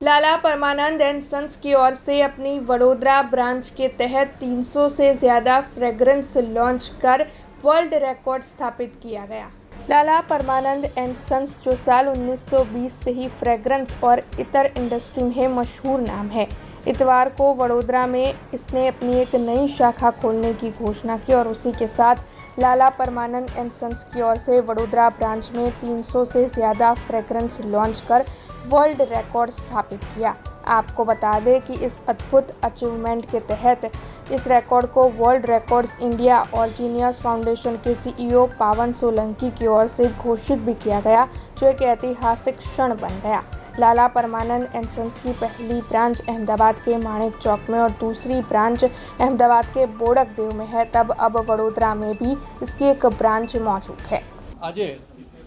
Lala Parmanand and sons की ओर से अपनी वडोदरा ब्रांच के तहत 300 से ज़्यादा फ्रेग्रेंस लॉन्च कर वर्ल्ड रिकॉर्ड स्थापित किया गया। लाला परमानंद एंड सन्स जो साल 1920 से ही फ्रेग्रेंस और इतर इंडस्ट्री में मशहूर नाम है, इतवार को वडोदरा में इसने अपनी एक नई शाखा खोलने की घोषणा की और उसी के साथ लाला परमानंद एंड सन्स की ओर से वडोदरा ब्रांच में 300 से ज़्यादा फ्रेग्रेंस लॉन्च कर वर्ल्ड रिकॉर्ड स्थापित किया। आपको बता दें कि इस अद्भुत अचीवमेंट के तहत इस रिकॉर्ड को वर्ल्ड रिकॉर्ड्स इंडिया और जीनियस फाउंडेशन के सीईओ पावन सोलंकी की ओर से घोषित भी किया गया, जो एक ऐतिहासिक क्षण बन गया। लाला परमानंद एंड सन्स की पहली ब्रांच अहमदाबाद के माणिक चौक में और दूसरी ब्रांच अहमदाबाद के बोड़क देव में है, तब अब वडोदरा में भी इसकी एक ब्रांच मौजूद है। आज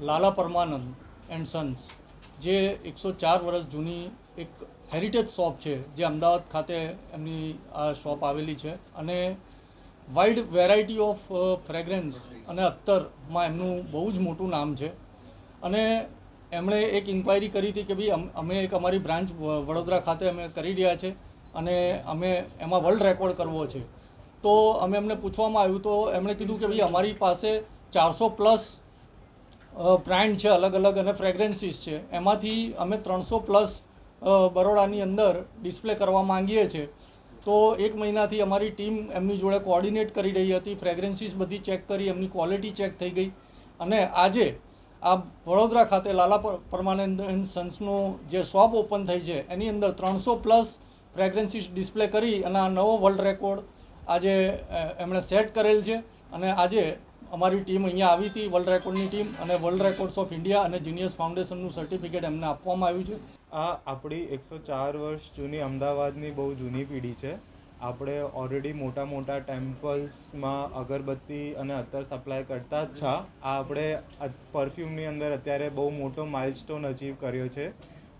लाला परमानंद एंड सन्स જે 104 વર્ષ જૂની એક હેરિટેજ શોપ છે, જે અમદાવાદ ખાતે એમની આ શોપ આવેલી છે અને વાઇડ વેરાયટી ઓફ ફ્રેગ્રન્સ અને અત્તરમાં એમનું બહુ જ મોટું નામ છે અને એમણે એક ઇન્ક્વાયરી કરી હતી કે ભાઈ અમે એક અમારી બ્રાન્ચ વડોદરા ખાતે અમે કરી રહ્યા છે અને અમે એમાં વર્લ્ડ રેકોર્ડ કરવો છે। તો અમે એમને પૂછવામાં આવ્યું તો એમણે કીધું કે ભાઈ અમારી પાસે 400 પ્લસ બ્રાન્ડ છે, अलग अलग અને ફ્રેગ્રન્સીસ છે, એમાંથી અમે 300 પ્લસ બરોડાની અંદર ડિસ્પ્લે કરવા માંગીએ છીએ। તો એક મહિનાથી અમારી ટીમ એમની જોડે કોઓર્ડિનેટ કરી રહી હતી, ફ્રેગ્રન્સીસ બધી ચેક કરી, એમની ક્વોલિટી ચેક થઈ ગઈ અને આજે આ વડોદરા ખાતે લાલા પરમાનંદ એન્ડ સન્સનો જે શોપ ઓપન થઈ છે એની અંદર 300 પ્લસ ફ્રેગ્રન્સીસ ડિસ્પ્લે કરી અને આ નવો વર્લ્ડ રેકોર્ડ આજે એમણે સેટ કરેલ છે અને આજે અમારી ટીમ અહીંયા આવી હતી, વર્લ્ડ રેકોર્ડની ટીમ, અને વર્લ્ડ રેકોર્ડ્સ ઓફ ઇન્ડિયા અને જીનિયસ ફાઉન્ડેશનનું સર્ટિફિકેટ એમને આપવામાં આવ્યું છે। આ આપણી 104 વર્ષ જૂની અમદાવાદની બહુ જૂની પેઢી છે। આપણે ઓલરેડી મોટા મોટા ટેમ્પલ્સમાં અગરબત્તી અને અત્તર સપ્લાય કરતા જ છે। આ આપણે પરફ્યુમની અંદર અત્યારે બહુ મોટો માઇલસ્ટોન અચીવ કર્યો છે,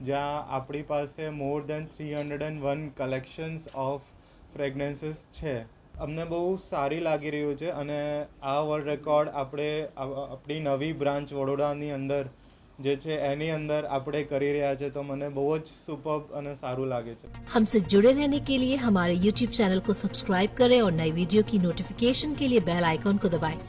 જ્યાં આપણી પાસે મોર દેન 301 કલેક્શન્સ ઓફ ફ્રેગ્રન્સીસ છે। અમને બહુ સારી લાગી રહ્યું છે અને આ વર્લ્ડ રેકોર્ડ આપણે આપણી નવી બ્રાન્ચ વડોદરાની અંદર જે છે એની અંદર આપણે કરી રહ્યા છે, તો મને બહુ જ સુપર્બ અને સારું લાગે છે। हमसे जुड़े रहने के लिए हमारे YouTube चैनल को सब्सक्राइब करें और नई वीडियो की नोटिफिकेशन के लिए बेल आइकॉन को दबाएं।